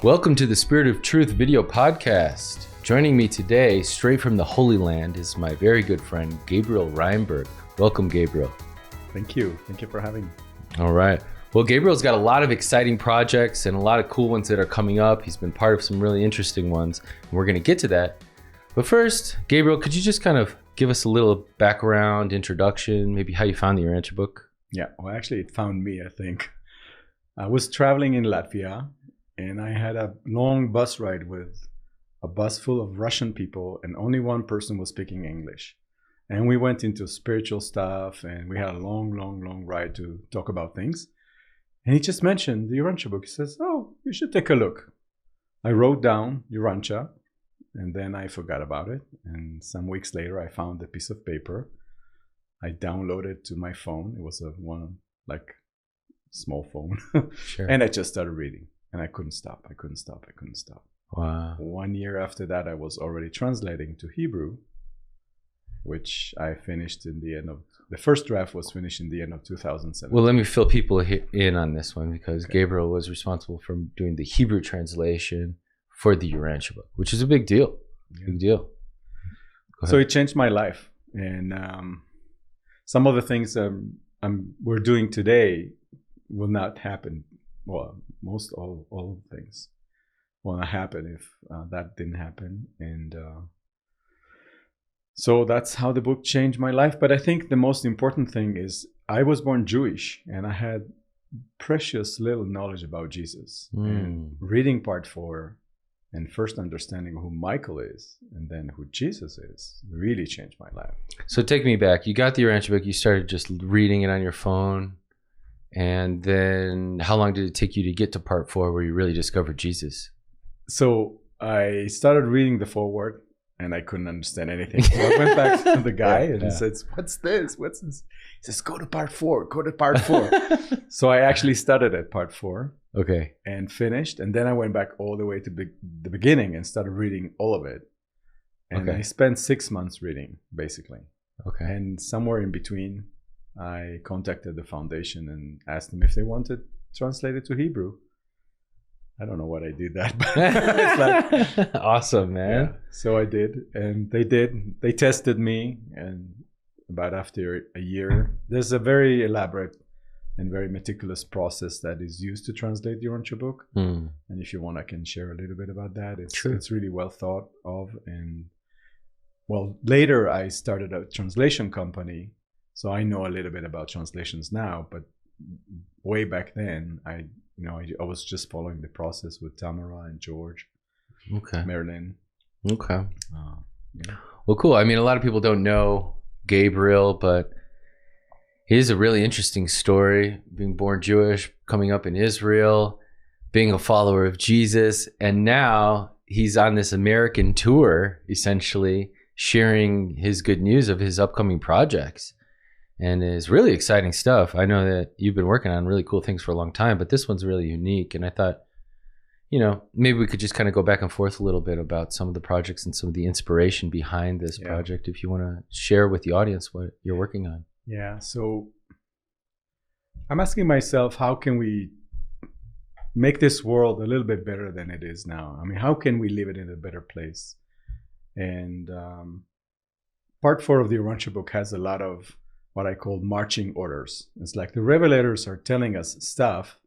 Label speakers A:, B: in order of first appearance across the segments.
A: Welcome to the Spirit of Truth video podcast. Joining me today, straight from the Holy Land, is my very good friend, Gabriel Rymberg. Welcome, Gabriel.
B: Thank you. Thank you for having me.
A: All right. Well, Gabriel's got a lot of exciting projects and a lot of cool ones that are coming up. He's been part of some really interesting ones, and we're going to get to that. But first, Gabriel, could you just kind of give us a little background, introduction, maybe how you found the Urantia Book?
B: Yeah, well, actually, it found me, I think. I was traveling in Latvia, and I had a long bus ride with a bus full of Russian people, and only one person was speaking English. And we went into spiritual stuff, and we had a long ride to talk about things. And he just mentioned the Urantia Book. He says, oh, you should take a look. I wrote down Urantia, and then I forgot about it. And some weeks later, I found a piece of paper. I downloaded it to my phone. It was a small phone.
A: Sure.
B: And I just started reading. And I couldn't stop.
A: Wow.
B: 1 year after that, I was already translating to Hebrew, which I finished in the end of, the first draft was finished in the end of 2007.
A: Well, let me fill people in on this one because Gabriel was responsible for doing the Hebrew translation for the Urantia Book, which is a big deal.
B: Yeah.
A: Big deal.
B: So it changed my life. And some of the things we're doing today will not happen. Well, all things will not happen if that didn't happen. And so that's how the book changed my life. But I think the most important thing is I was born Jewish, and I had precious little knowledge about Jesus. And reading part 4 and first understanding who Michael is and then who Jesus is really changed my life.
A: So take me back. You got the Urantia Book. You started just reading it on your phone. And then how long did it take you to get to part 4 where you really discovered Jesus?
B: So I started reading the foreword and I couldn't understand anything. So I went back to the guy and he says, what's this? He says, go to part 4. So I actually started at part 4.
A: Okay.
B: And finished. And then I went back all the way to the beginning and started reading all of it. And I spent 6 months reading, basically.
A: Okay.
B: And somewhere in between, I contacted the foundation and asked them if they wanted translated to Hebrew. I don't know what I did that, but it's like,
A: awesome, man.
B: Yeah. So I did, and they did. They tested me, and about after a year, there's a very elaborate and very meticulous process that is used to translate the Urantia Book. And if you want, I can share a little bit about that. It's really well thought of. And well, later I started a translation company. So I know a little bit about translations now, but way back then, I was just following the process with Tamara and George, Marilyn.
A: Okay.
B: Yeah.
A: Well, cool. I mean, a lot of people don't know Gabriel, but he is a really interesting story. Being born Jewish, coming up in Israel, being a follower of Jesus, and now he's on this American tour, essentially sharing his good news of his upcoming projects. And it's really exciting stuff. I know that you've been working on really cool things for a long time, but this one's really unique. And I thought, maybe we could just kind of go back and forth a little bit about some of the projects and some of the inspiration behind this project. If you want to share with the audience what you're working on.
B: Yeah. So I'm asking myself, how can we make this world a little bit better than it is now? I mean, how can we leave it in a better place? And part 4 of the Urantia Book has a lot of what I call marching orders. It's like the revelators are telling us stuff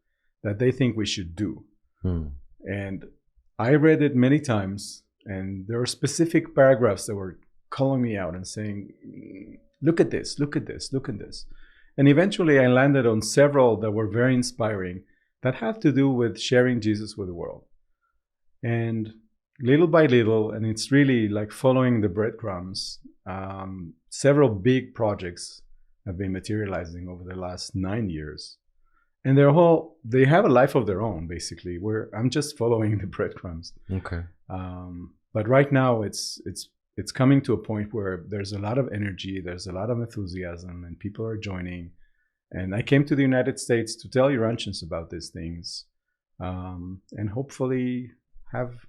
B: that they think we should do. And I read it many times, and there were specific paragraphs that were calling me out and saying, look at this, look at this, look at this. And eventually I landed on several that were very inspiring that have to do with sharing Jesus with the world. And little by little, and it's really like following the breadcrumbs, several big projects have been materializing over the last 9 years. And they have a life of their own, basically, where I'm just following the breadcrumbs.
A: Okay.
B: But right now it's coming to a point where there's a lot of energy, there's a lot of enthusiasm, and people are joining. And I came to the United States to tell Urantians about these things, and hopefully have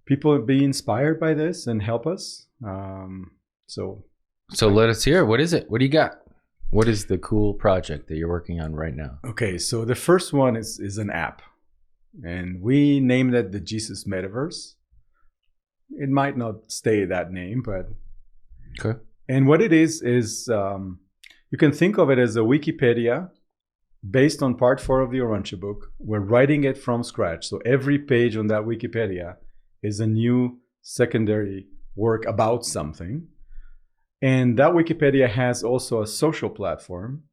B: people be inspired by this and help us.
A: So let us hear. What is it? What do you got? What is the cool project that you're working on right now?
B: Okay, so the first one is an app. and we named it the Jesus Metaverse. It might not stay that name, but
A: Okay.
B: and what it is you can think of it as a Wikipedia based on part 4 of the Urantia Book. We're writing it from scratch, so every page on that Wikipedia is a new secondary work about something. And that Wikipedia has also a social platform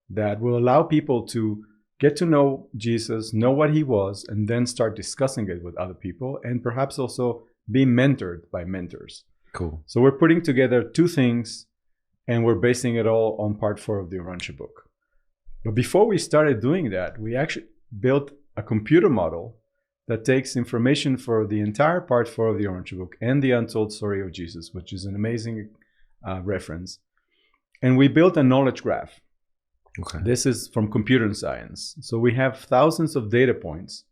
B: that will allow people to get to know Jesus, know what he was, and then start discussing it with other people, and perhaps also be mentored by mentors.
A: Cool.
B: So we're putting together 2 things, and we're basing it all on part 4 of the Urantia Book. But before we started doing that, we actually built a computer model that takes information for the entire part 4 of the Urantia Book and the untold story of Jesus, which is an amazing reference. And we built a knowledge graph.
A: Okay.
B: This is from computer science. So we have thousands of data points,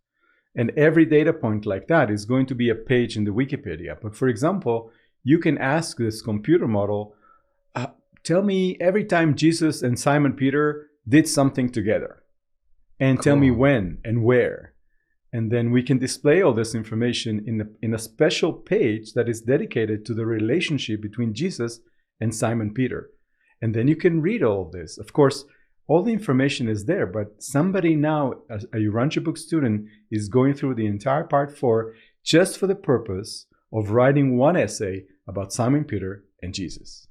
B: and every data point like that is going to be a page in the Wikipedia. But for example, you can ask this computer model, tell me every time Jesus and Simon Peter did something together, and tell me when and where. And then we can display all this information in a special page that is dedicated to the relationship between Jesus and Simon Peter. And then you can read all of this. Of course, all the information is there, but somebody now, a Urantia Book student, is going through the entire part 4 just for the purpose of writing one essay about Simon Peter and Jesus.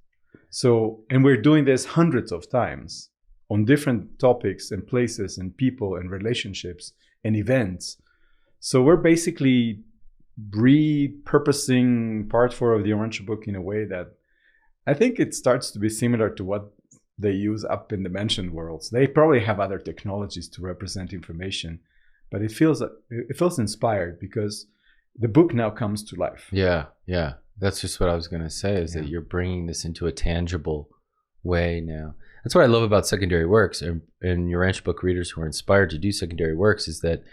B: So, and we're doing this hundreds of times on different topics and places and people and relationships and events. So we're basically repurposing part 4 of the Urantia Book in a way that I think it starts to be similar to what they use up in the mentioned worlds. They probably have other technologies to represent information, but it feels inspired because the book now comes to life.
A: Yeah. That's just what I was going to say, is that you're bringing this into a tangible way now. That's what I love about secondary works and Urantia Book readers who are inspired to do secondary works, is that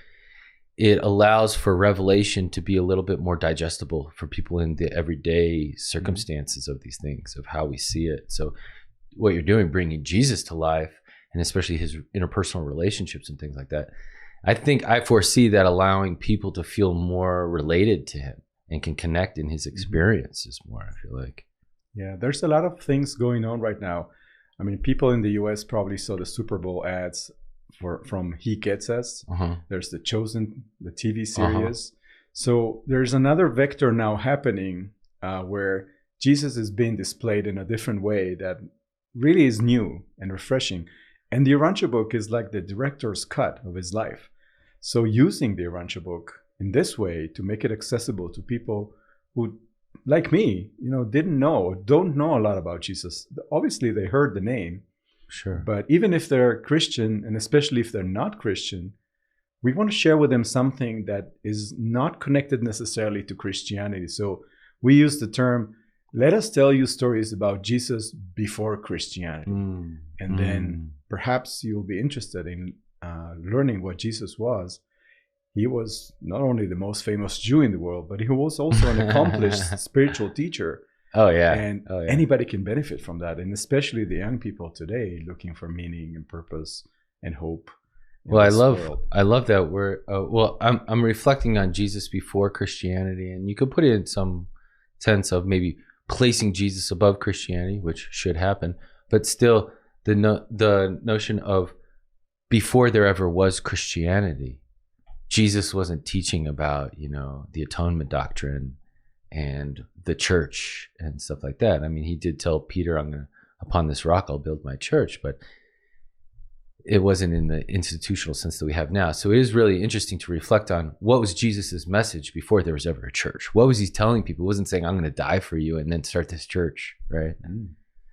A: it allows for revelation to be a little bit more digestible for people in the everyday circumstances of these things, of how we see it. So what you're doing, bringing Jesus to life, and especially his interpersonal relationships and things like that, I think I foresee that allowing people to feel more related to him and can connect in his experiences more, I feel like.
B: Yeah, there's a lot of things going on right now. I mean, people in the US probably saw the Super Bowl ads from He Gets Us. There's The Chosen, the TV series. So there's another vector now happening where Jesus is being displayed in a different way that really is new and refreshing. And the Urantia Book is like the director's cut of his life. So using the Urantia Book in this way to make it accessible to people who, like me, didn't know or don't know a lot about Jesus. Obviously, they heard the name.
A: Sure.
B: But even if they're Christian, and especially if they're not Christian, we want to share with them something that is not connected necessarily to Christianity. So we use the term, let us tell you stories about Jesus before Christianity. And then perhaps you'll be interested in learning what Jesus was. He was not only the most famous Jew in the world, but he was also an accomplished spiritual teacher.
A: Oh, yeah.
B: And anybody can benefit from that. And especially the young people today looking for meaning and purpose and hope.
A: Well, I love that we're, I'm reflecting on Jesus before Christianity, and you could put it in some sense of maybe placing Jesus above Christianity, which should happen, but still the notion of before there ever was Christianity, Jesus wasn't teaching about, the atonement doctrine and the church and stuff like that. I mean, he did tell Peter, upon this rock, I'll build my church, but it wasn't in the institutional sense that we have now. So it is really interesting to reflect on what was Jesus's message before there was ever a church. What was he telling people? He wasn't saying, I'm going to die for you and then start this church, right?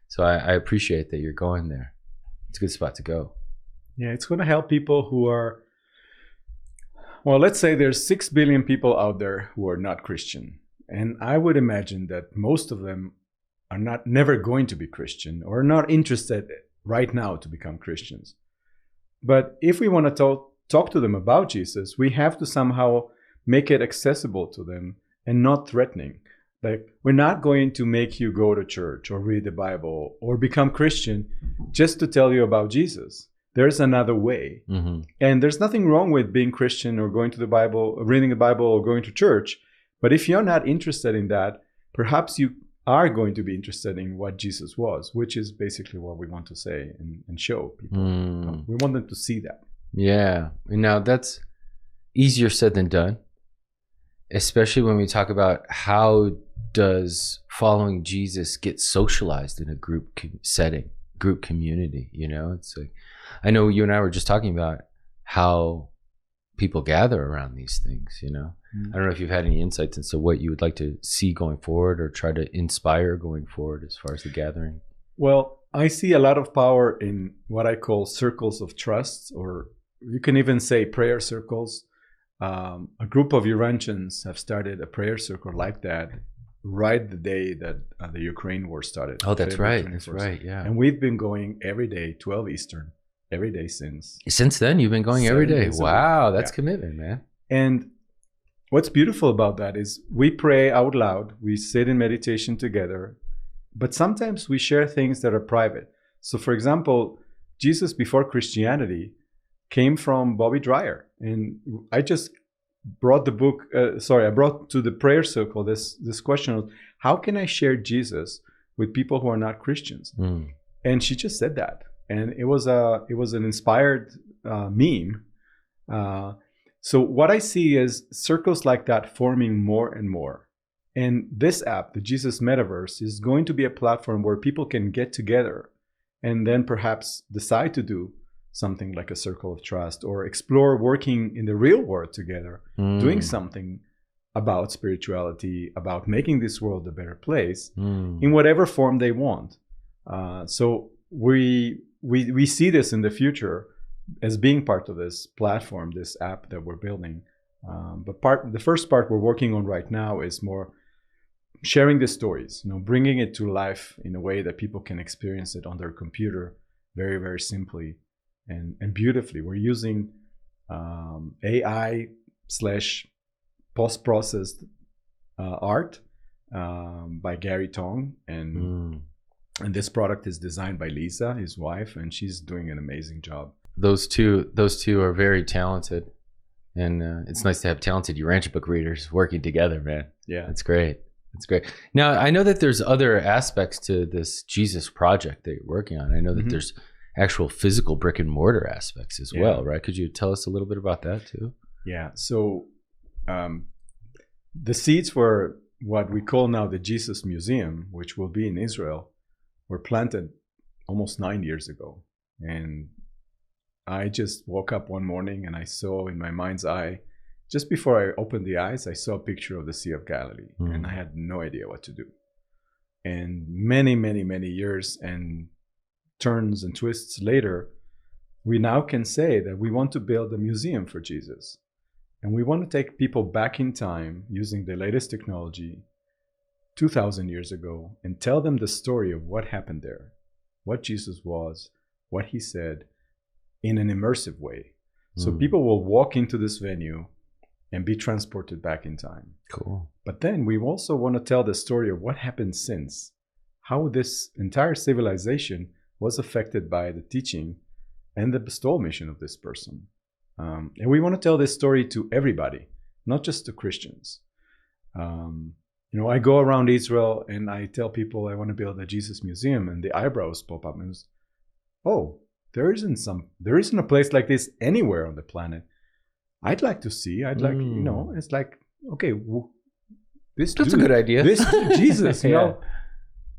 A: So I appreciate that you're going there. It's a good spot to go.
B: Yeah, it's going to help people who are, well, let's say there's 6 billion people out there who are not Christian. And I would imagine that most of them are never going to be Christian or not interested right now to become Christians. But if we want to talk to them about Jesus, we have to somehow make it accessible to them and not threatening. Like, we're not going to make you go to church or read the Bible or become Christian just to tell you about Jesus. there's another way.
A: Mm-hmm.
B: And there's nothing wrong with being Christian or going to the Bible, reading the Bible, or going to church. But if you're not interested in that, perhaps you are going to be interested in what Jesus was, which is basically what we want to say and show people. We want them to see that.
A: Yeah. And now that's easier said than done, especially when we talk about how does following Jesus get socialized in a group setting, group community. It's like, I know you and I were just talking about how people gather around these things. I don't know if you've had any insights into what you would like to see going forward or try to inspire going forward as far as the gathering.
B: Well, I see a lot of power in what I call circles of trust, or you can even say prayer circles. A group of Urantians have started a prayer circle like that right the day that the Ukraine war started.
A: Oh, that's
B: February
A: right.
B: 21st.
A: That's right. Yeah.
B: And we've been going every day, 12 Eastern, every day since.
A: Since then, you've been going every
B: 7
A: day.
B: days a week.
A: Wow. That's
B: Yeah.
A: commitment, man.
B: And what's beautiful about that is we pray out loud. We sit in meditation together. But sometimes we share things that are private. So, for example, Jesus before Christianity came from Bobby Dreyer. And I just brought the book, I brought to the prayer circle this question of how can I share Jesus with people who are not Christians? And she just said that. And it was an inspired meme. So what I see is circles like that forming more and more. And this app, the Jesus Metaverse, is going to be a platform where people can get together and then perhaps decide to do something like a circle of trust or explore working in the real world together, doing something about spirituality, about making this world a better place in whatever form they want. So we see this in the future as being part of this platform, this app that we're building. But the first part we're working on right now is more sharing the stories, bringing it to life in a way that people can experience it on their computer very, very simply and beautifully. We're using AI / post-processed art by Gary Tong, and this product is designed by Lisa, his wife, and she's doing an amazing job.
A: Those two are very talented, and it's nice to have talented Urantia Book readers working together, man.
B: Yeah,
A: that's great. That's great. Now, I know that there's other aspects to this Jesus project that you're working on. I know that there's actual physical brick and mortar aspects as well, right? Could you tell us a little bit about that too?
B: Yeah. So the seeds for what we call now the Jesus Museum, which will be in Israel, were planted almost 9 years ago. And I just woke up one morning and I saw in my mind's eye, just before I opened the eyes, I saw a picture of the Sea of Galilee, and I had no idea what to do. And many, many, many years and turns and twists later, we now can say that we want to build a museum for Jesus. And we want to take people back in time using the latest technology 2,000 years ago and tell them the story of what happened there, what Jesus was, what he said, in an immersive way. So people will walk into this venue and be transported back in time.
A: Cool.
B: But then we also want to tell the story of what happened since, how this entire civilization was affected by the teaching and the bestowal mission of this person. And we want to tell this story to everybody, not just to Christians. I go around Israel and I tell people I want to build a Jesus museum, and the eyebrows pop up and it's, oh, there isn't a place like this anywhere on the planet. I'd like to see. I'd like, it's like, okay, that's
A: a good idea.
B: This Jesus,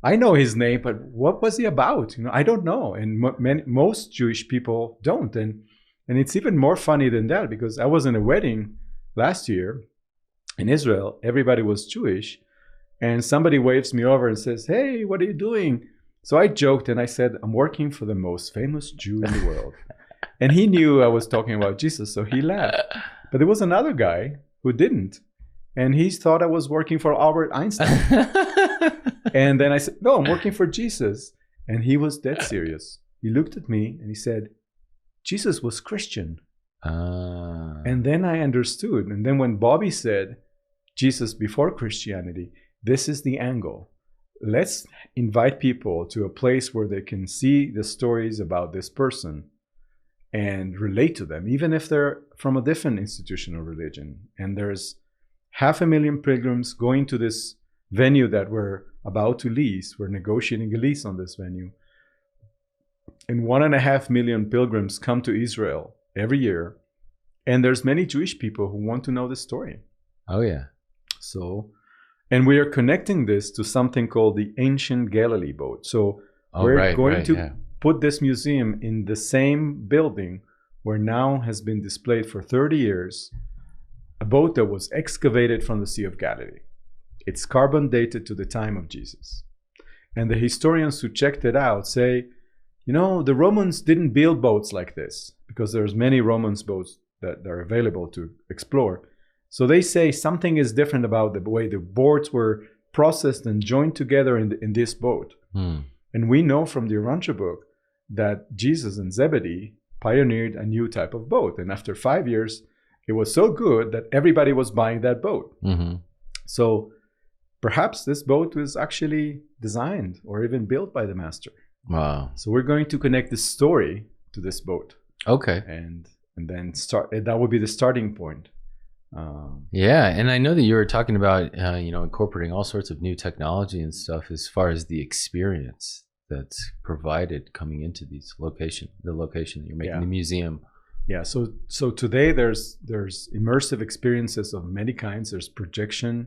B: I know his name, but what was he about? I don't know. And most Jewish people don't. And it's even more funny than that, because I was in a wedding last year in Israel. Everybody was Jewish. And somebody waves me over and says, hey, what are you doing? So I joked and I said, I'm working for the most famous Jew in the world. And he knew I was talking about Jesus, so he laughed. But there was another guy who didn't. And he thought I was working for Albert Einstein. And then I said, no, I'm working for Jesus. And he was dead serious. He looked at me and he said, Jesus was Christian. And then I understood. And then when Bobby said, Jesus before Christianity, this is the angle. Let's invite people to a place where they can see the stories about this person and relate to them, even if they're from a different institutional religion. And there's 500,000 pilgrims going to this venue that we're about to lease. We're negotiating a lease on this venue. And 1.5 million pilgrims come to Israel every year. And there's many Jewish people who want to know the story.
A: Oh, yeah.
B: So, and we are connecting this to something called the Ancient Galilee Boat. So we're going to put this museum in the same building where now has been displayed for 30 years a boat that was excavated from the Sea of Galilee. It's carbon dated to the time of Jesus. And the historians who checked it out say, you know, the Romans didn't build boats like this, because there's many Romans boats that are available to explore. So they say something is different about the way the boards were processed and joined together in this boat. And we know from the Urantia Book that Jesus and Zebedee pioneered a new type of boat. And after 5 years, it was so good that everybody was buying that boat. So perhaps this boat was actually designed or even built by the master.
A: Wow.
B: So we're going to connect the story to this boat.
A: Okay.
B: And then start. That would be the starting point.
A: Yeah, and I know that you were talking about incorporating all sorts of new technology and stuff as far as the experience that's provided coming into the location that you're making, the museum.
B: Yeah. So today there's immersive experiences of many kinds. There's projection.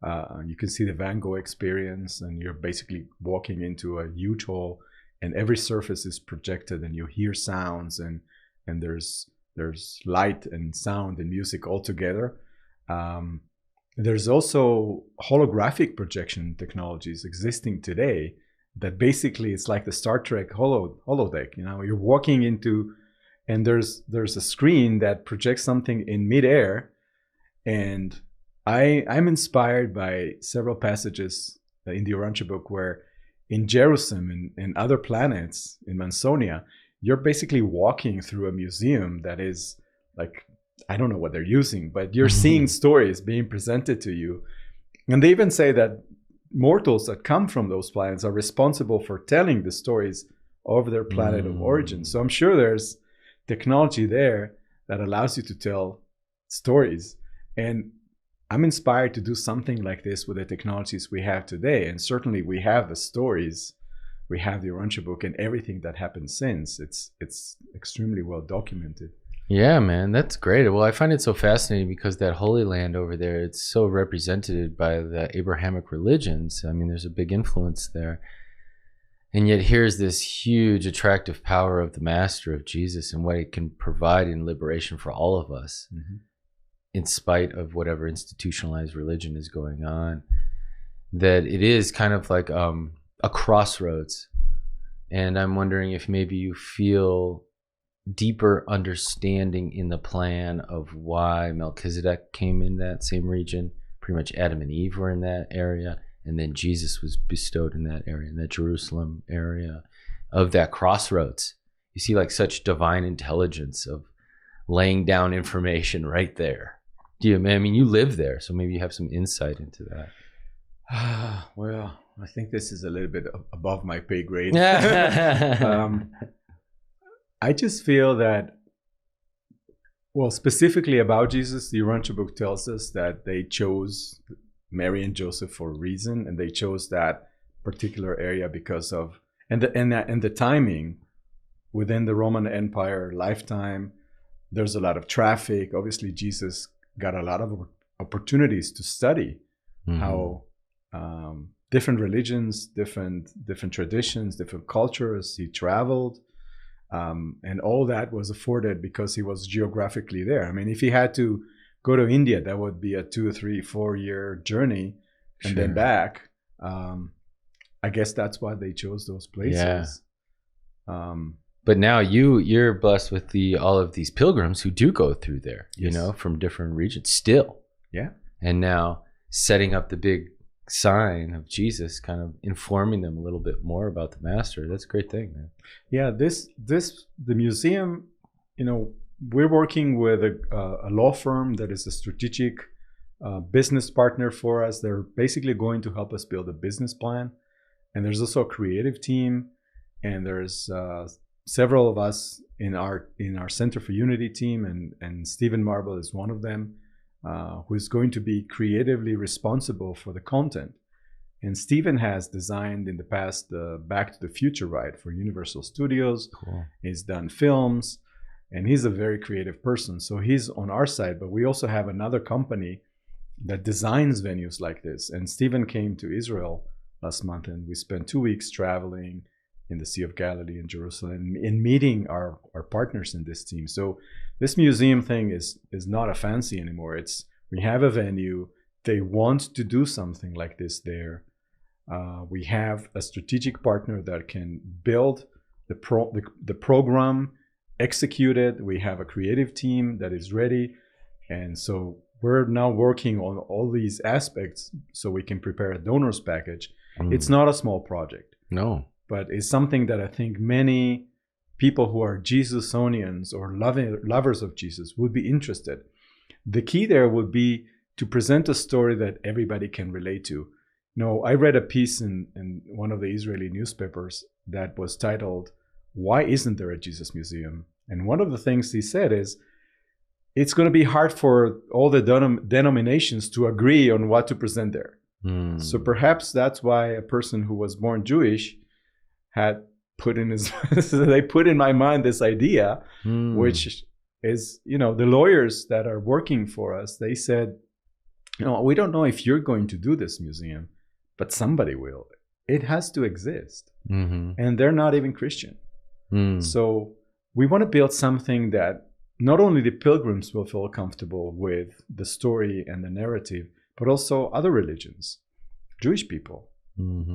B: You can see the Van Gogh experience, and you're basically walking into a huge hall, and every surface is projected, and you hear sounds, and there's light and sound and music all together. There's also holographic projection technologies existing today that basically it's like the Star Trek holodeck. You know, you're walking into, and there's a screen that projects something in midair, and I'm inspired by several passages in the Urantia Book where in Jerusalem and other planets in Mansonia, you're basically walking through a museum that is like, I don't know what they're using, but you're seeing stories being presented to you. And they even say that mortals that come from those planets are responsible for telling the stories of their planet of origin. So I'm sure there's technology there that allows you to tell stories. And I'm inspired to do something like this with the technologies we have today. And certainly we have the stories, we have the Urantia Book, and everything that happened since. It's extremely well documented.
A: Yeah, man, that's great. Well, I find it so fascinating because that Holy Land over there, it's so represented by the Abrahamic religions. I mean, there's a big influence there. And yet here's this huge attractive power of the Master, of Jesus, and what it can provide in liberation for all of us. In spite of whatever institutionalized religion is going on, that it is kind of like a crossroads. And I'm wondering if maybe you feel deeper understanding in the plan of why Melchizedek came in that same region. Pretty much Adam and Eve were in that area, and then Jesus was bestowed in that area, in that Jerusalem area, of that crossroads. You see like such divine intelligence of laying down information right there. I mean, you live there, so maybe you have some insight into that.
B: Well, I think this is a little bit above my pay grade. I just feel that, well, specifically about Jesus, the Urantia Book tells us that they chose Mary and Joseph for a reason, and they chose that particular area because of and the timing within the Roman Empire lifetime. There's a lot of traffic. Obviously, Jesus got a lot of opportunities to study how different religions, different traditions, different cultures. He traveled, and all that was afforded because he was geographically there. I mean, if he had to go to India, that would be a 2, 3, 4 year journey, and then back. I guess that's why they chose those places. Yeah.
A: But now you're blessed with all of these pilgrims who do go through there, you know, from different regions still. Yeah. And now setting up the big sign of Jesus, kind of informing them a little bit more about the Master. That's a great thing, man.
B: Yeah. The museum, you know, we're working with a law firm that is a strategic business partner for us. They're basically going to help us build a business plan. And there's also a creative team, and there's several of us in our Center for Unity team, and Stephen Marble is one of them, who is going to be creatively responsible for the content. And Stephen has designed in the past the Back to the Future ride for Universal Studios.
A: Cool.
B: He's done films, and he's a very creative person. So he's on our side, but we also have another company that designs venues like this. And Stephen came to Israel last month, and we spent 2 weeks traveling in the Sea of Galilee and Jerusalem and meeting our partners in this team. So this museum thing is not a fancy anymore. It's, we have a venue. They want to do something like this there. We have a strategic partner that can build the program, execute it. We have a creative team that is ready. And so we're now working on all these aspects so we can prepare a donors package. It's not a small project.
A: No.
B: But it's something that I think many people who are Jesusonians or lovers of Jesus would be interested. The key there would be to present a story that everybody can relate to. No, I read a piece in one of the Israeli newspapers that was titled, "Why Isn't There a Jesus Museum?" And one of the things he said is, it's going to be hard for all the denominations to agree on what to present there. So perhaps that's why a person who was born Jewish had put in his, they put in my mind this idea, which is, the lawyers that are working for us, they said, we don't know if you're going to do this museum, but somebody will. It has to exist. And they're not even Christian. So we want to build something that not only the pilgrims will feel comfortable with the story and the narrative, but also other religions, Jewish people,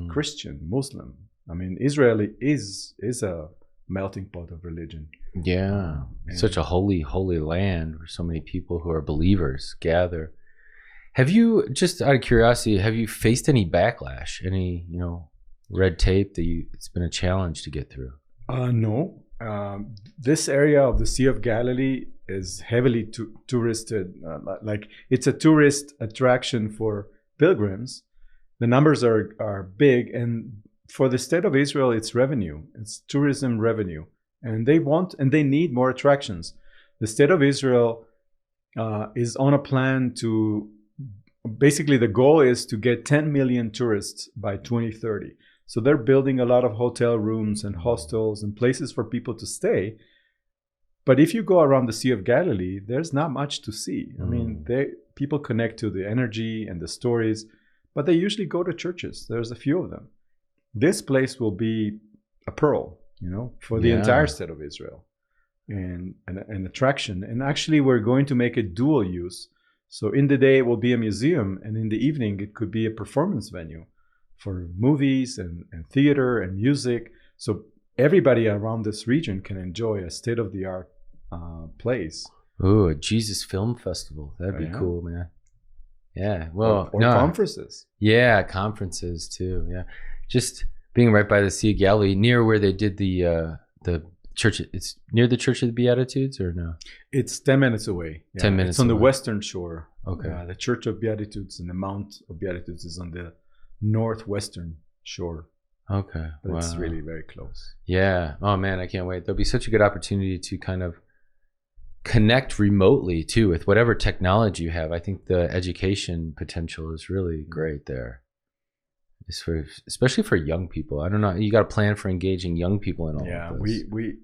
B: Christian, Muslim. I mean, Israel is a melting pot of religion.
A: Yeah. Such a holy, holy land where so many people who are believers gather. Have you, just out of curiosity, have you faced any backlash, any, red tape that it's been a challenge to get through?
B: No. This area of the Sea of Galilee is heavily touristed. Like it's a tourist attraction for pilgrims. The numbers are big, and for the state of Israel, it's revenue. It's tourism revenue, and they need more attractions. The state of Israel is on a plan to, basically the goal is to get 10 million tourists by 2030. So they're building a lot of hotel rooms and hostels and places for people to stay. But if you go around the Sea of Galilee, there's not much to see. I mean, people connect to the energy and the stories, but they usually go to churches. There's a few of them. This place will be a pearl, for the entire state of Israel, and an attraction. And actually, we're going to make it dual use. So in the day, it will be a museum, and in the evening, it could be a performance venue for movies and theater and music. So everybody around this region can enjoy a state-of-the-art place.
A: Ooh, a Jesus Film Festival. That'd be cool, man. Yeah. Well,
B: or conferences.
A: Yeah, conferences too. Yeah. Just being right by the Sea of Galilee, near where they did the church. It's near the Church of the Beatitudes, or no?
B: It's 10 minutes away.
A: 10 minutes.
B: It's on the western shore.
A: Okay.
B: The Church of Beatitudes and the Mount of Beatitudes is on the northwestern shore.
A: Okay.
B: But it's really very close.
A: Yeah. Oh man, I can't wait. There'll be such a good opportunity to kind of connect remotely too with whatever technology you have. I think the education potential is really great there. Especially for young people. I don't know. You got a plan for engaging young people in all of this.
B: we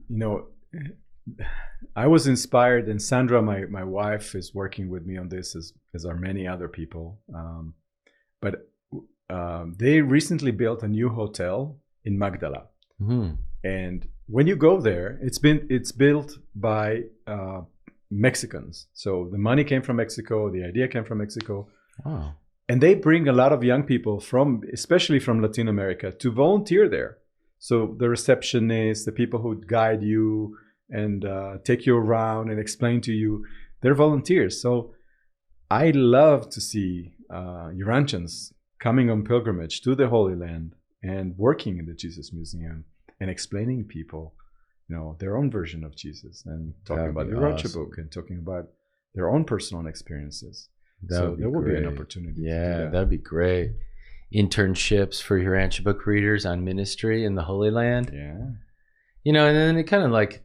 B: I was inspired, and Sandra, my wife, is working with me on this, as are many other people. But they recently built a new hotel in Magdala, and when you go there, it's built by Mexicans. So the money came from Mexico, the idea came from Mexico.
A: Wow.
B: And they bring a lot of young people especially from Latin America, to volunteer there. So the receptionists, the people who guide you and take you around and explain to you, they're volunteers. So I love to see Urantians coming on pilgrimage to the Holy Land and working in the Jesus Museum and explaining people, their own version of Jesus, and talking about the Urantia Book and talking about their own personal experiences. So there will be an opportunity.
A: Yeah, that'd be great. Internships for Urantia Book readers on ministry in the Holy Land.
B: Yeah.
A: And then it kind of like,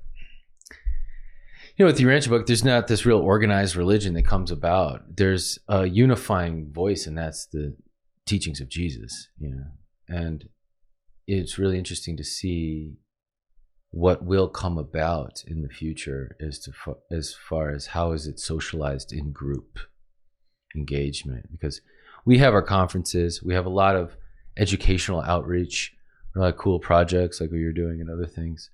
A: with the Urantia Book, there's not this real organized religion that comes about. There's a unifying voice, and that's the teachings of Jesus, and it's really interesting to see what will come about in the future as far as how is it socialized in group engagement, because we have our conferences, we have a lot of educational outreach, a lot of cool projects like what you're doing and other things.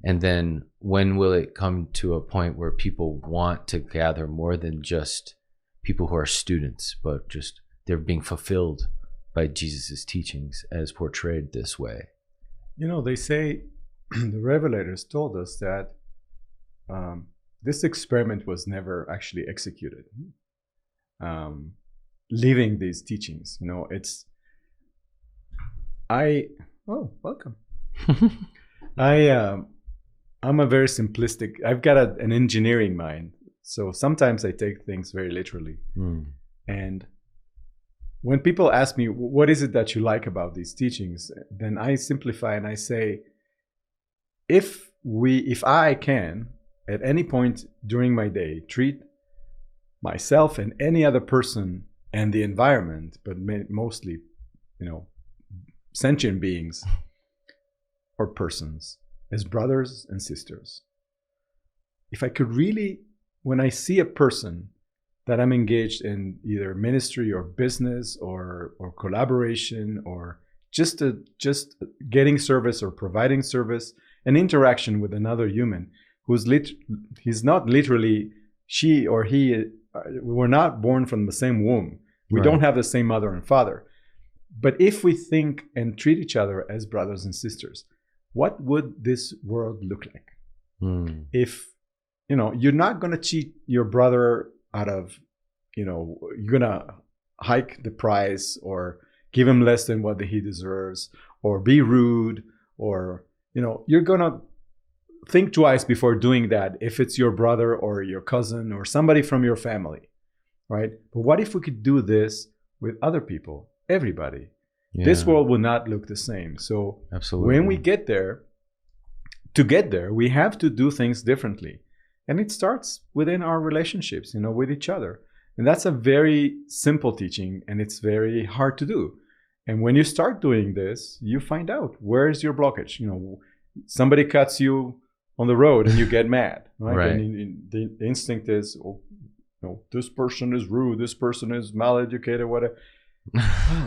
A: And then when will it come to a point where people want to gather more than just people who are students, but just they're being fulfilled by Jesus's teachings as portrayed this way?
B: They say the revelators told us that this experiment was never actually executed. Living these teachings, welcome. I'm a very simplistic. I've got an engineering mind, so sometimes I take things very literally. And when people ask me, what is it that you like about these teachings, then I simplify and I say, if I can at any point during my day treat myself and any other person and the environment, but mostly, sentient beings or persons, as brothers and sisters. If I could really, when I see a person that I'm engaged in either ministry or business or collaboration or just getting service or providing service, an interaction with another human he's not literally, she or he, we were not born from the same womb. We don't have the same mother and father. But if we think and treat each other as brothers and sisters, what would this world look like? If, you're not going to cheat your brother out of, you're going to hike the price or give him less than what he deserves or be rude or, you're going to think twice before doing that if it's your brother or your cousin or somebody from your family, right? But what if we could do this with other people, everybody? Yeah. This world will not look the same. So absolutely, when we get there, we have to do things differently. And it starts within our relationships, with each other. And that's a very simple teaching, and it's very hard to do. And when you start doing this, you find out where's your blockage. Somebody cuts you on the road and you get mad, right? Right. And the instinct is, this person is rude, this person is maleducated, whatever.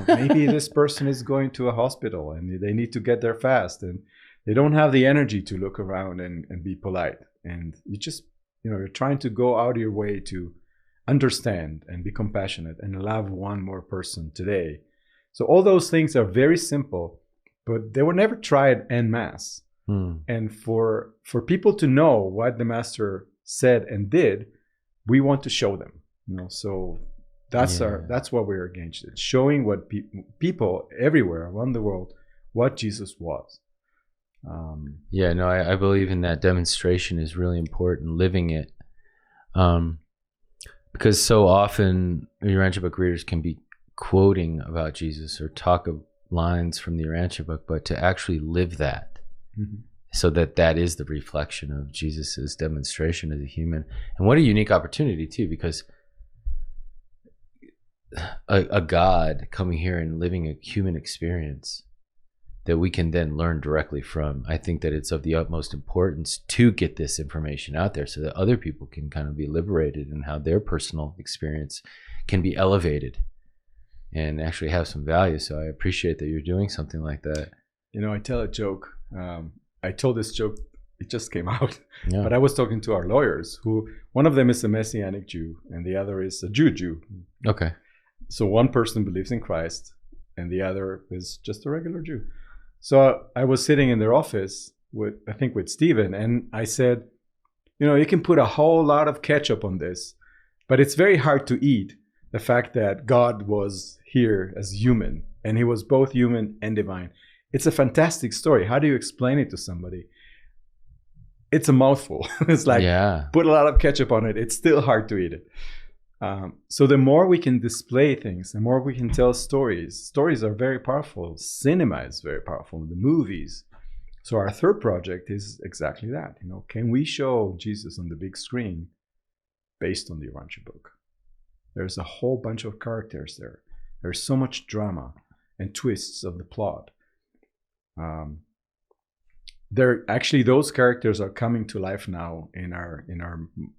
B: Maybe this person is going to a hospital and they need to get there fast and they don't have the energy to look around and be polite. And you just, you're trying to go out of your way to understand and be compassionate and love one more person today. So all those things are very simple, but they were never tried en masse. And for people to know what the master said and did, we want to show them. So that's what we're engaged in, showing what people everywhere around the world what Jesus was.
A: I believe in that. Demonstration is really important, living it, because so often Urantia Book readers can be quoting about Jesus or talk of lines from the Urantia Book, but to actually live that, so that is the reflection of Jesus's demonstration as a human. And what a unique opportunity too, because a God coming here and living a human experience that we can then learn directly from. I think that it's of the utmost importance to get this information out there so that other people can kind of be liberated and how their personal experience can be elevated and actually have some value. So I appreciate that you're doing something like that.
B: I tell a joke. I told this joke, it just came out, but I was talking to our lawyers who, one of them is a Messianic Jew and the other is a Jew.
A: Okay.
B: So one person believes in Christ and the other is just a regular Jew. So I was sitting in their office with Stephen, and I said, you can put a whole lot of ketchup on this, but it's very hard to eat the fact that God was here as human and he was both human and divine. It's a fantastic story. How do you explain it to somebody? It's a mouthful. It's like, put a lot of ketchup on it. It's still hard to eat it. So the more we can display things, the more we can tell stories. Stories are very powerful. Cinema is very powerful. The movies. So our third project is exactly that. Can we show Jesus on the big screen based on the Urantia Book? There's a whole bunch of characters there. There's so much drama and twists of the plot. Those characters are coming to life now in our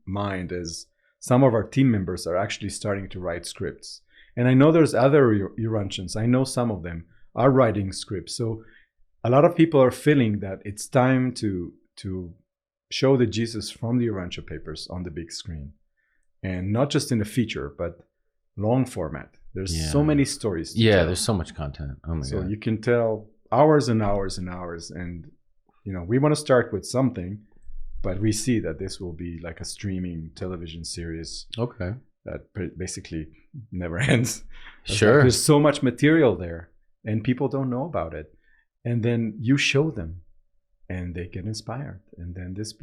B: mind, as some of our team members are actually starting to write scripts. And I know there's other Urantians. I know some of them are writing scripts. So a lot of people are feeling that it's time to show the Jesus from the Urantia papers on the big screen. And not just in a feature, but long format. There's so many stories to tell.
A: There's so much content. Oh my God.
B: So you can tell hours and hours and hours. And, we want to start with something, but we see that this will be like a streaming television series.
A: Okay.
B: That basically never ends.
A: Sure.
B: There's so much material there and people don't know about it. And then you show them and they get inspired. And then this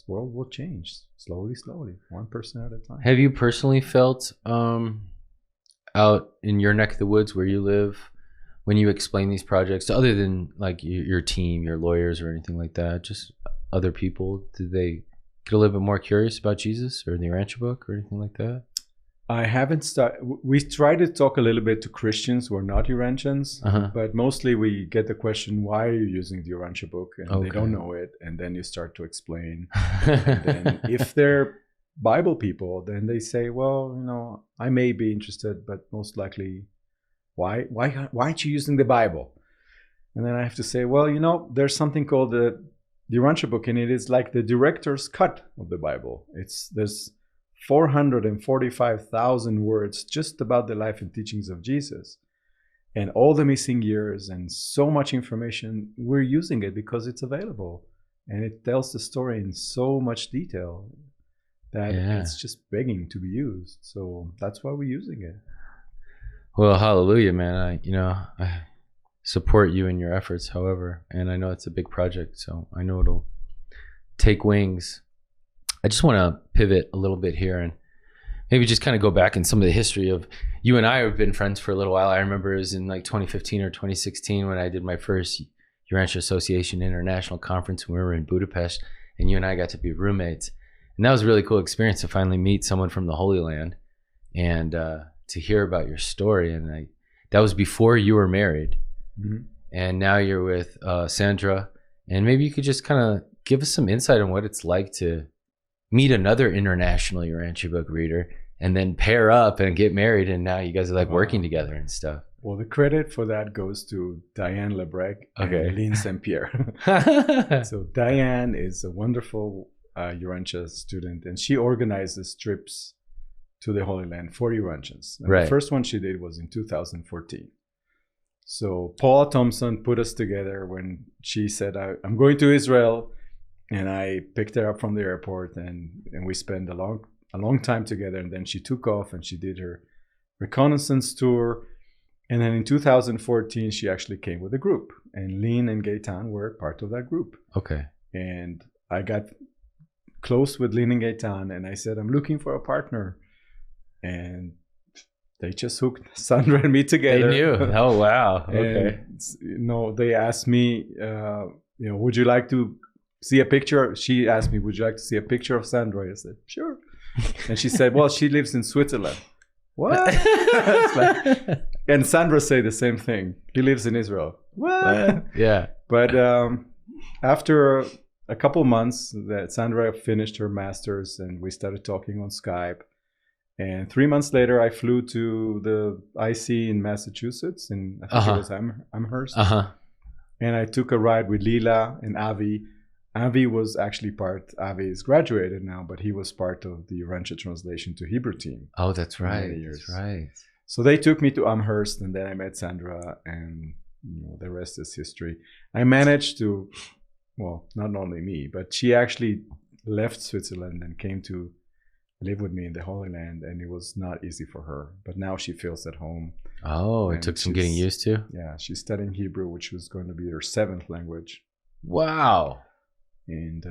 B: world will change slowly, one person at a time.
A: Have you personally felt out in your neck of the woods where you live, when you explain these projects, other than like your team, your lawyers or anything like that, just other people, did they get a little bit more curious about Jesus or the Urantia Book or anything like that?
B: I haven't started. We try to talk a little bit to Christians who are not Urantians, but mostly we get the question, why are you using the Urantia Book? And they don't know it. And then you start to explain. And then if they're Bible people, then they say, well, I may be interested, but most likely, why aren't you using the Bible? And then I have to say, well, there's something called the Urantia Book, and it is like the director's cut of the Bible. There's 445,000 words just about the life and teachings of Jesus, and all the missing years and so much information. We're using it because it's available, and it tells the story in so much detail that it's just begging to be used. So that's why we're using it.
A: Well, hallelujah, man. I support you in your efforts, however, and I know it's a big project, so I know it'll take wings. I just want to pivot a little bit here and maybe just kind of go back in some of the history of you and I have been friends for a little while. I remember it was in like 2015 or 2016 when I did my first Urantia Association International Conference when we were in Budapest, and you and I got to be roommates. And that was a really cool experience to finally meet someone from the Holy Land and to hear about your story. And that was before you were married. Mm-hmm. And now you're with Sandra. And maybe you could just kind of give us some insight on what it's like to meet another international Urantia Book reader and then pair up and get married. And now you guys are like working together and stuff.
B: Well, the credit for that goes to Diane Lebrec and Lynn St. Pierre. So Diane is a wonderful Urantia student, and she organizes trips to the Holy Land for Urantians. The first one she did was in 2014. So Paula Thompson put us together when she said, I'm going to Israel, and I picked her up from the airport, and we spent a long time together. And then she took off and she did her reconnaissance tour. And then in 2014, she actually came with a group, and Lynn and Gaetan were part of that group.
A: Okay.
B: And I got close with Lynn and Gaetan, and I said, I'm looking for a partner. And they just hooked Sandra and me together.
A: They knew. Oh, wow. Okay.
B: And, they asked me, would you like to see a picture? She asked me, would you like to see a picture of Sandra? I said, sure. And she said, well, she lives in Switzerland. What? And Sandra said the same thing. He lives in Israel. What?
A: Yeah.
B: But after a couple months, that Sandra finished her master's, and we started talking on Skype. And 3 months later, I flew to the IC in Massachusetts, and I think it was Amherst. And I took a ride with Lila and Avi. Avi was actually Avi is graduated now, but he was part of the Urantia translation to Hebrew team.
A: Oh, that's right. That's right.
B: So they took me to Amherst, and then I met Sandra, and the rest is history. I managed to, well, not only me, but she actually left Switzerland and came to live with me in the Holy Land, and it was not easy for her. But now she feels at home.
A: Oh, it took some getting used to?
B: Yeah, she's studying Hebrew, which was going to be her 7th language.
A: Wow.
B: And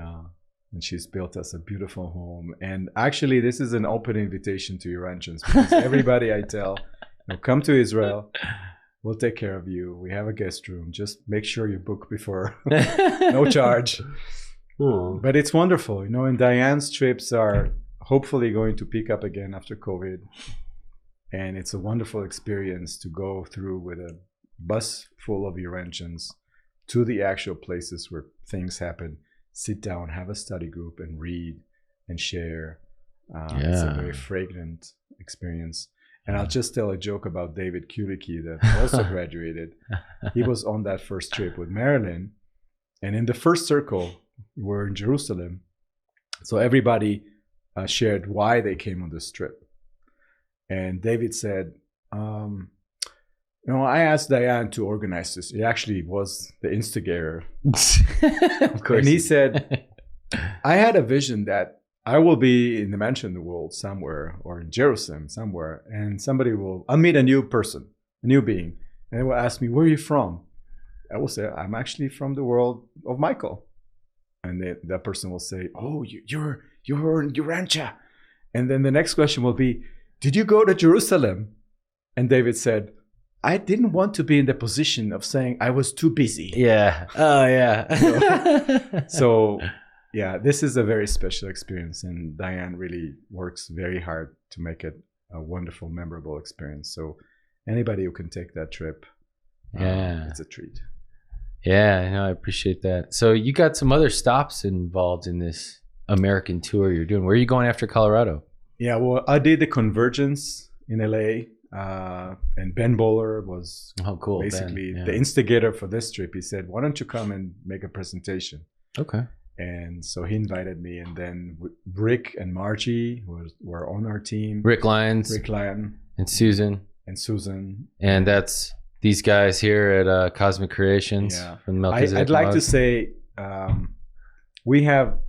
B: she's built us a beautiful home. And actually, this is an open invitation to Urantians, because everybody I tell, come to Israel. We'll take care of you. We have a guest room. Just make sure you book before. No charge.
C: Oh.
B: But it's wonderful, and Diane's trips are hopefully going to pick up again after COVID. And it's a wonderful experience to go through with a bus full of Urantians to the actual places where things happen, sit down, have a study group and read and share. It's a very fragrant experience. And I'll just tell a joke about David Kulicki that also graduated. He was on that first trip with Marilyn. And in the first circle, we're in Jerusalem. So everybody shared why they came on this trip. And David said, I asked Diane to organize this. He actually was the instigator.
A: Of course.
B: And he said, I had a vision that I will be in the mansion of the world somewhere, or in Jerusalem somewhere, and I'll meet a new person, a new being. And they will ask me, where are you from? I will say, I'm actually from the world of Michael. And that person will say, oh, you're in Urantia. And then the next question will be, did you go to Jerusalem? And David said, I didn't want to be in the position of saying I was too busy.
A: Yeah. Oh, yeah.
B: So yeah, this is a very special experience. And Diane really works very hard to make it a wonderful, memorable experience. So anybody who can take that trip, it's a treat.
A: Yeah, no, I appreciate that. So you got some other stops involved in this American tour you're doing. Where are you going after Colorado?
B: Yeah, well, I did the Convergence in LA, and Ben Bowler was basically the instigator for this trip. He said, why don't you come and make a presentation?
A: Okay.
B: And so he invited me, and then Rick and Margie were on our team.
A: Rick Lyon. And Susan. And that's these guys here at Cosmic Creations from Melchizedek.
B: I'd like to say we have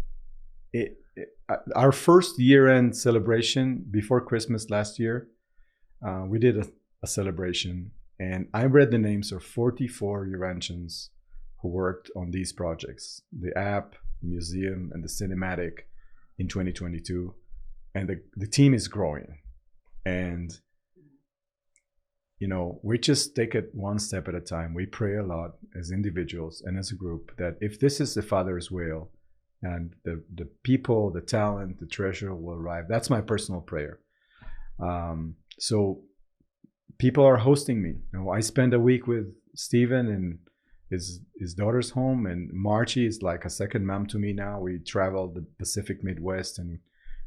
B: our first year-end celebration before Christmas last year. We did a celebration, and I read the names of 44 Urantians who worked on these projects, the app, the museum, and the cinematic in 2022. And the team is growing. And we just take it one step at a time. We pray a lot as individuals and as a group that if this is the Father's will, and the people, the talent, the treasure will arrive. That's my personal prayer. So people are hosting me. I spend a week with Stephen and his daughter's home, and Margie is like a second mom to me now. We traveled the Pacific Midwest, and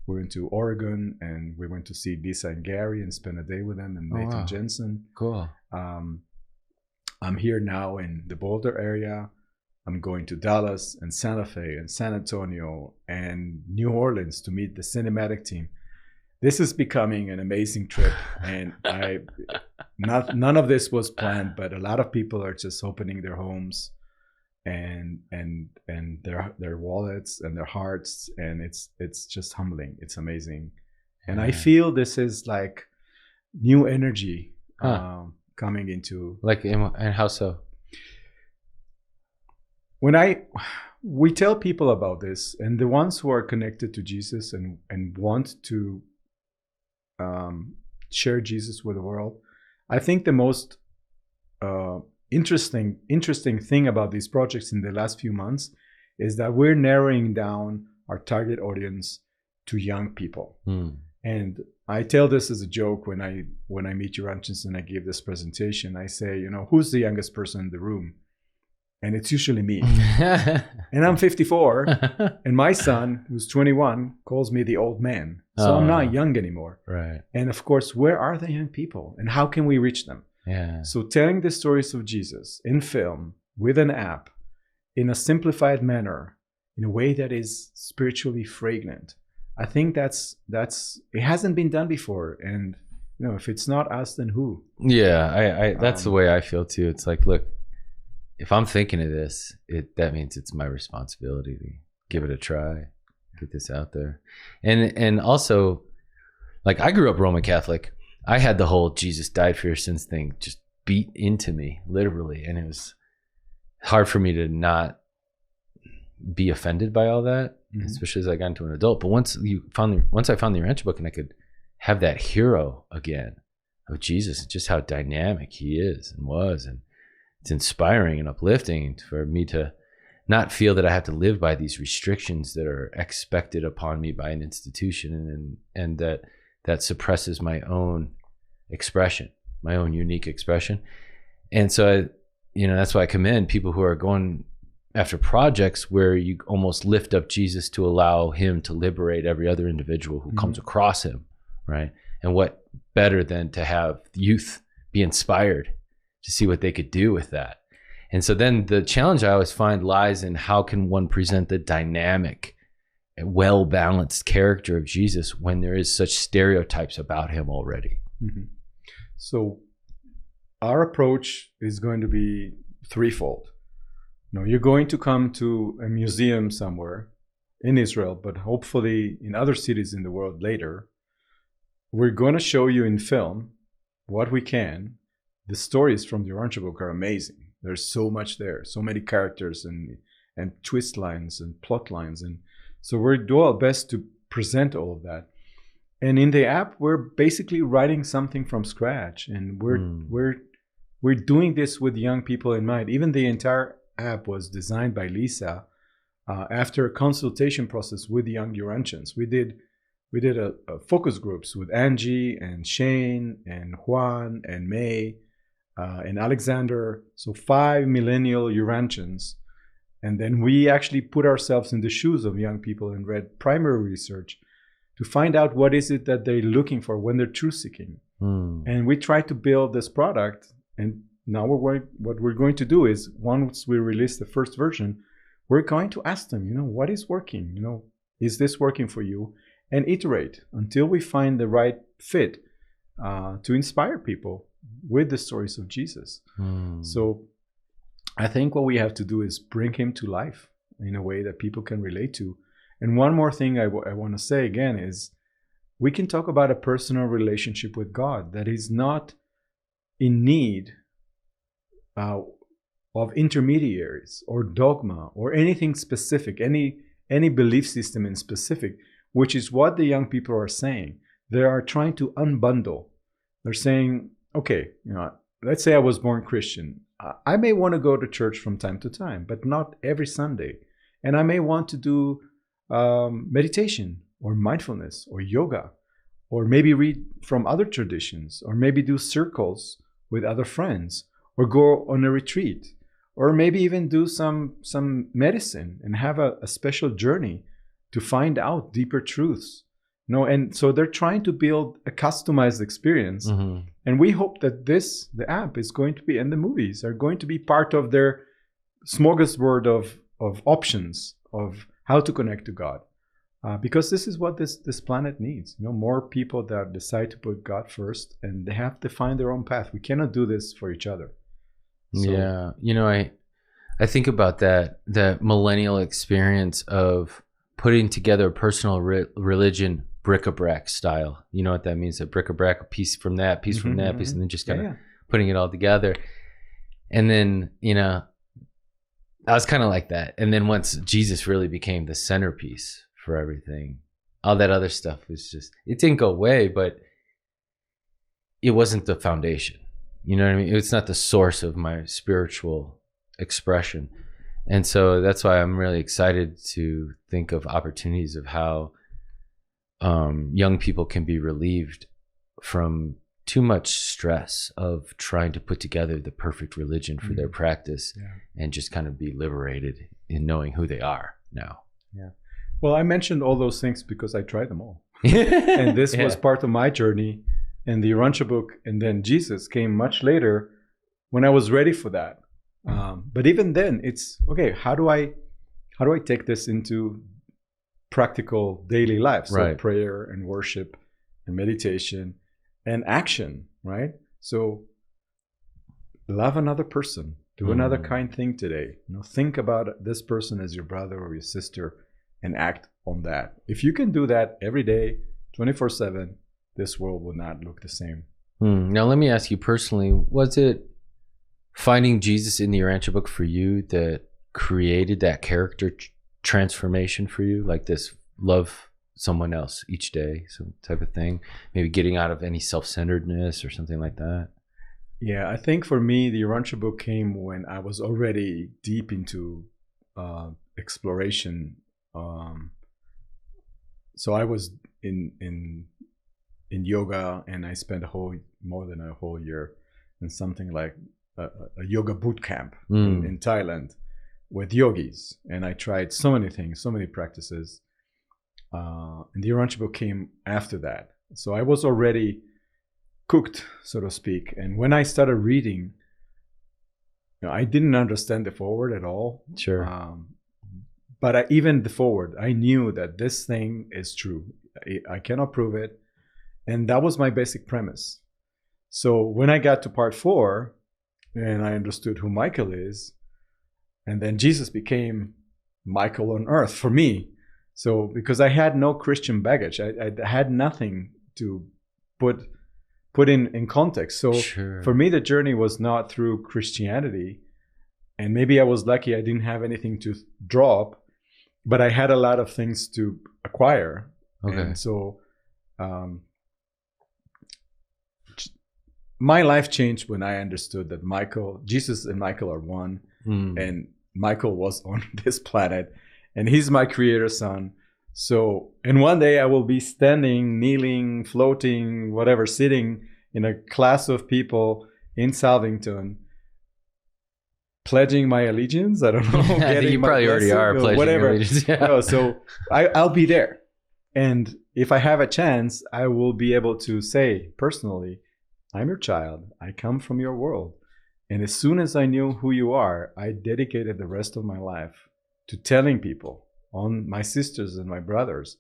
B: we went to Oregon, and we went to see Lisa and Gary and spend a day with them, and Nathan Jensen.
A: Cool.
B: I'm here now in the Boulder area. I'm going to Dallas and Santa Fe and San Antonio and New Orleans to meet the cinematic team. This is becoming an amazing trip, and none of this was planned, but a lot of people are just opening their homes and their wallets and their hearts, and it's just humbling. It's amazing, and I feel this is like new energy coming into.
A: And how so?
B: We tell people about this, and the ones who are connected to Jesus and want to share Jesus with the world, I think the most interesting thing about these projects in the last few months is that we're narrowing down our target audience to young people. And I tell this as a joke when I meet Urantians and I give this presentation. I say, who's the youngest person in the room? And it's usually me. And I'm 54. And my son, who's 21, calls me the old man. So I'm not young anymore.
A: Right.
B: And of course, where are the young people? And how can we reach them?
A: Yeah.
B: So telling the stories of Jesus in film, with an app, in a simplified manner, in a way that is spiritually fragrant, I think that's it hasn't been done before. And if it's not us, then who?
A: Yeah, I that's the way I feel too. It's like, look, if I'm thinking of this, that means it's my responsibility to give it a try, get this out there. And also, like, I grew up Roman Catholic. I had the whole Jesus died for your sins thing just beat into me, literally. And it was hard for me to not be offended by all that, especially as I got into an adult. But once I found the Urantia Book and I could have that hero again, of Jesus and just how dynamic he is and was. And it's inspiring and uplifting for me to not feel that I have to live by these restrictions that are expected upon me by an institution, and that suppresses my own expression, my own unique expression. And so, that's why I commend people who are going after projects where you almost lift up Jesus to allow him to liberate every other individual who comes across him, right? And what better than to have youth be inspired to see what they could do with that. And so then the challenge I always find lies in how can one present the dynamic, well-balanced character of Jesus when there is such stereotypes about him already.
B: Mm-hmm. So our approach is going to be threefold. You're going to come to a museum somewhere in Israel, but hopefully in other cities in the world later. We're going to show you in film what we can. The stories from the Urantia Book are amazing. There's so much there, so many characters and twist lines and plot lines. And so we're doing our best to present all of that. And in the app, we're basically writing something from scratch. And we're doing this with young people in mind. Even the entire app was designed by Lisa after a consultation process with young Urantians. We did a focus groups with Angie and Shane and Juan and May and Alexander. So 5 millennial Urantians. And then we actually put ourselves in the shoes of young people and read primary research to find out what is it that they're looking for when they're truth seeking. And we try to build this product. And now what we're going to do is, once we release the first version, we're going to ask them, what is working? Is this working for you? And iterate until we find the right fit to inspire people with the stories of Jesus. So I think what we have to do is bring him to life in a way that people can relate to. And one more thing I want to say again is, we can talk about a personal relationship with God that is not in need of intermediaries or dogma or anything specific, any belief system in specific, which is what the young people are saying. They are trying to unbundle. They're saying, okay, let's say I was born Christian. I may want to go to church from time to time, but not every Sunday. And I may want to do meditation or mindfulness or yoga, or maybe read from other traditions, or maybe do circles with other friends, or go on a retreat, or maybe even do some medicine and have a special journey to find out deeper truths. And so they're trying to build a customized experience. And we hope that the app is going to be, and the movies are going to be part of their smorgasbord of options of how to connect to God. Because this is what this planet needs. More people that decide to put God first, and they have to find their own path. We cannot do this for each other. So,
A: yeah. I think about that millennial experience of putting together a personal religion bric-a-brac style. You know what that means? A bric-a-brac, a piece from that, piece from that, piece, and then just kind of putting it all together. And then, I was kind of like that. And then once Jesus really became the centerpiece for everything, all that other stuff was just, it didn't go away, but it wasn't the foundation. You know what I mean? It's not the source of my spiritual expression. And so that's why I'm really excited to think of opportunities of how young people can be relieved from too much stress of trying to put together the perfect religion for their practice, and just kind of be liberated in knowing who they are now.
B: Yeah. Well, I mentioned all those things because I tried them all. And this was part of my journey. And the Urantia Book, and then Jesus came much later when I was ready for that. But even then, it's okay. How do I take this into practical daily life? So prayer and worship and meditation and action, right? So love another person. Do another kind thing today. Think about this person as your brother or your sister, and act on that. If you can do that every day, 24/7. This world will not look the same.
A: Now, let me ask you personally, was it finding Jesus in the Urantia Book for you that created that character transformation for you, like this love someone else each day, some type of thing, maybe getting out of any self-centeredness or something like that.
B: Yeah, I think for me, the Urantia book came when I was already deep into exploration. So I was in yoga, and I spent more than a whole year in something like a yoga boot camp in Thailand with yogis, and I tried so many things, so many practices. And the Urantia book came after that, so I was already cooked, so to speak. And when I started reading, I didn't understand the forward at all.
A: Sure.
B: But even the forward, I knew that this thing is true. I cannot prove it. And that was my basic premise. So when I got to part 4, and I understood who Michael is, and then Jesus became Michael on earth for me. So because I had no Christian baggage, I had nothing to put in context. So
A: Sure.
B: For me, the journey was not through Christianity. And maybe I was lucky I didn't have anything to drop, but I had a lot of things to acquire.
A: Okay.
B: And so my life changed when I understood that Jesus and Michael are one, and Michael was on this planet, and he's my creator son. So, and one day I will be standing, kneeling, floating, whatever, sitting in a class of people in Salvington, pledging my allegiance. I don't know.
A: I think you probably already are pledging
B: whatever.
A: allegiance. Yeah.
B: No, so I'll be there. And if I have a chance, I will be able to say personally, I'm your child. I come from your world. And as soon as I knew who you are, I dedicated the rest of my life to telling people, on my sisters and my brothers,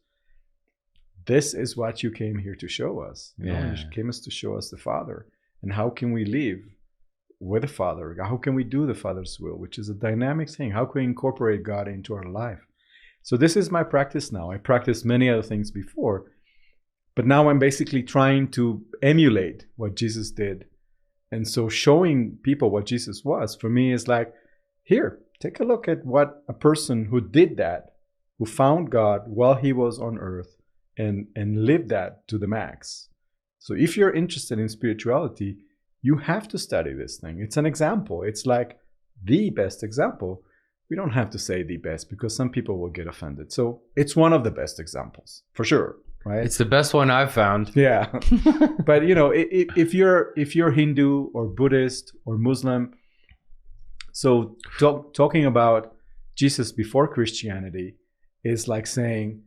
B: this is what you came here to show us. You came to show us the Father. And how can we live with the Father? How can we do the Father's will, which is a dynamic thing? How can we incorporate God into our life? So this is my practice now. I practiced many other things before, but now I'm basically trying to emulate what Jesus did. And so showing people what Jesus was, for me, is like, here, take a look at what a person who did that, who found God while he was on earth, and lived that to the max. So if you're interested in spirituality, you have to study this thing. It's an example. It's like the best example. We don't have to say the best, because some people will get offended. So it's one of the best examples, for sure, right?
A: It's the best one I've found.
B: Yeah. But if you're Hindu or Buddhist or Muslim, so talking about Jesus before Christianity is like saying,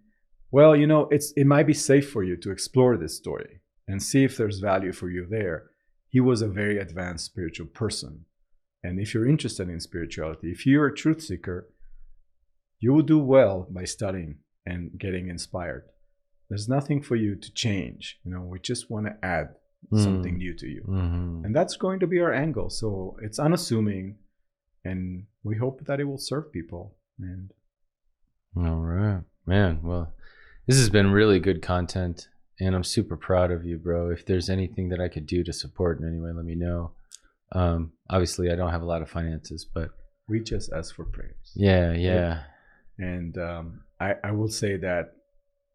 B: well, it might be safe for you to explore this story and see if there's value for you there. He was a very advanced spiritual person. And if you're interested in spirituality, if you're a truth seeker, you will do well by studying and getting inspired. There's nothing for you to change. We just want to add something new to you. Mm-hmm. And that's going to be our angle. So it's unassuming, and we hope that it will serve people. And
A: all right, man. Well, this has been really good content, and I'm super proud of you, bro. If there's anything that I could do to support in any way, let me know. Obviously I don't have a lot of finances, but
B: we just ask for prayers.
A: Yeah.
B: And I will say that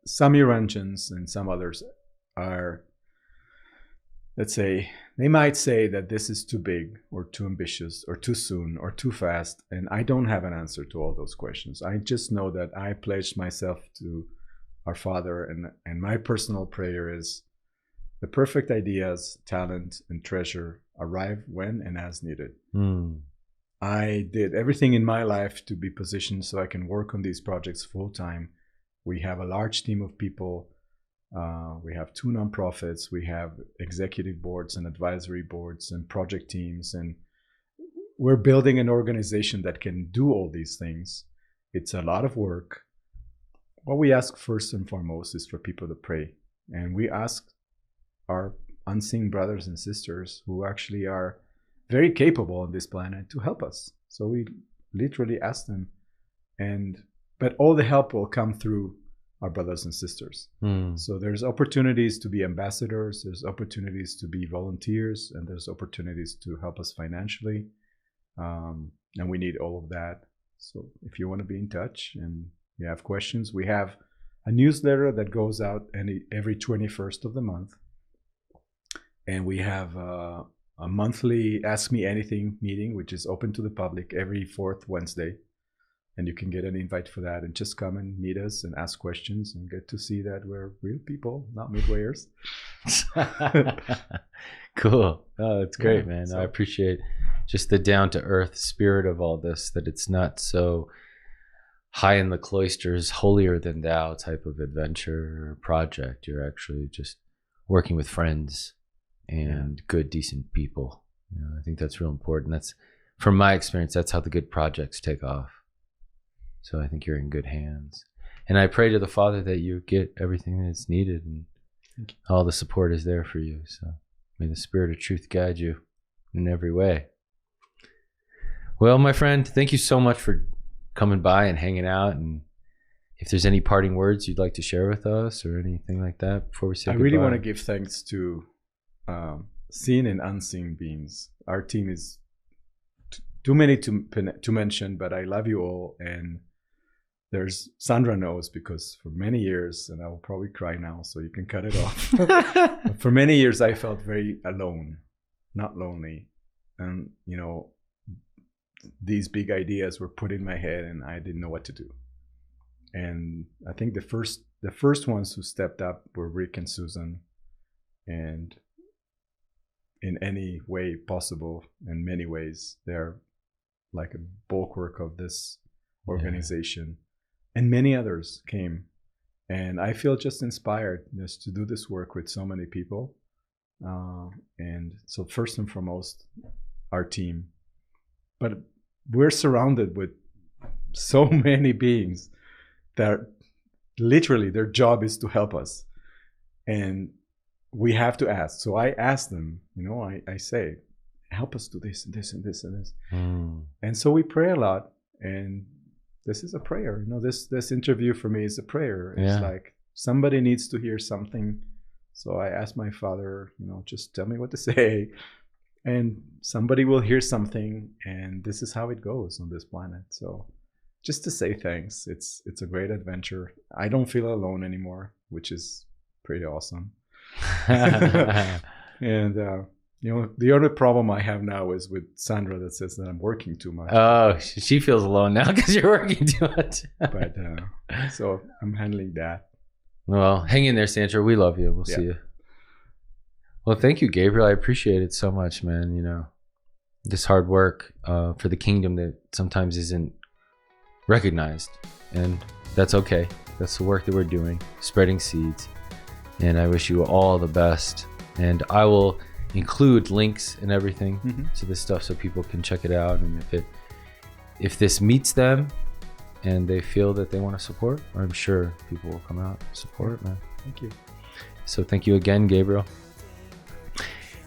B: some Urantians and some others are, let's say, they might say that this is too big or too ambitious or too soon or too fast. And I don't have an answer to all those questions. I just know that I pledged myself to our Father, and my personal prayer is the perfect ideas, talent, and treasure arrive when and as needed. I did everything in my life to be positioned so I can work on these projects full time. We have a large team of people. We have 2 nonprofits. We have executive boards and advisory boards and project teams. And we're building an organization that can do all these things. It's a lot of work. What we ask first and foremost is for people to pray. And we ask our unseen brothers and sisters who actually are very capable on this planet to help us. So we literally ask them, but all the help will come through our brothers and sisters. So there's opportunities to be ambassadors, there's opportunities to be volunteers, and there's opportunities to help us financially. And we need all of that. So if you want to be in touch and you have questions, we have a newsletter that goes out every 21st of the month. And we have a monthly Ask Me Anything meeting, which is open to the public every fourth Wednesday. And you can get an invite for that and just come and meet us and ask questions and get to see that we're real people, not midwayers.
A: Cool. Oh, that's great,
B: Yeah,
A: man.
B: so-
A: I appreciate just the down to earth spirit of all this, that it's not so high in the cloisters, holier than thou type of adventure or project. You're actually just working with friends and good, decent people. You know, I think that's real important. That's, from my experience, that's how the good projects take off. So I think you're in good hands. And I pray to the Father that you get everything that's needed and all the support is there for you. So may the Spirit of truth guide you in every way. Well, my friend, thank you so much for coming by and hanging out. And if there's any parting words you'd like to share with us or anything like that before we say
B: I
A: goodbye.
B: really want to give thanks to seen and unseen beings. Our team is too many to mention, but I love you all. And there's Sandra knows, because for many years, and I will probably cry now, so you can cut it off. But for many years, I felt very alone, not lonely. And, you know, these big ideas were put in my head and I didn't know what to do. And I think the first ones who stepped up were Rick and Susan. And in any way possible, in many ways, they're like a bulwark of this organization. And many others came. And I feel just inspired just to do this work with so many people. And so first and foremost, our team. But we're surrounded with so many beings that literally their job is to help us. And we have to ask. So I ask them, you know, I say, help us do this and this and this and this. And so we pray a lot. And this is a prayer. You know, this interview for me is a prayer. It's like somebody needs to hear something. So I asked my Father, you know, just tell me what to say. And somebody will hear something. And this is how it goes on this planet. So just to say thanks. It's a great adventure. I don't feel alone anymore, which is pretty awesome. And you know, the other problem I have now is with Sandra that says that I'm working too much.
A: Oh, she feels alone now because you're working too much.
B: But so I'm handling that.
A: Well, hang in there, Sandra. We love you. We'll see you. Well, thank you, Gabriel. I appreciate it so much, man. You know, this hard work for the kingdom that sometimes isn't recognized. And that's okay. That's the work that we're doing, spreading seeds. And I wish you all the best. And I will include links and everything to this stuff so people can check it out. And if this meets them and they feel that they want to support, I'm sure people will come out and support it, man.
B: Thank you.
A: So thank you again, Gabriel.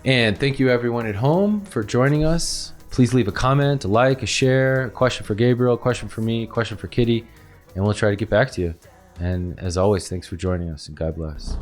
A: And thank you everyone at home for joining us. Please leave a comment, a like, a share, a question for Gabriel, a question for me, a question for Kitty, and we'll try to get back to you. And as always, thanks for joining us, and God bless.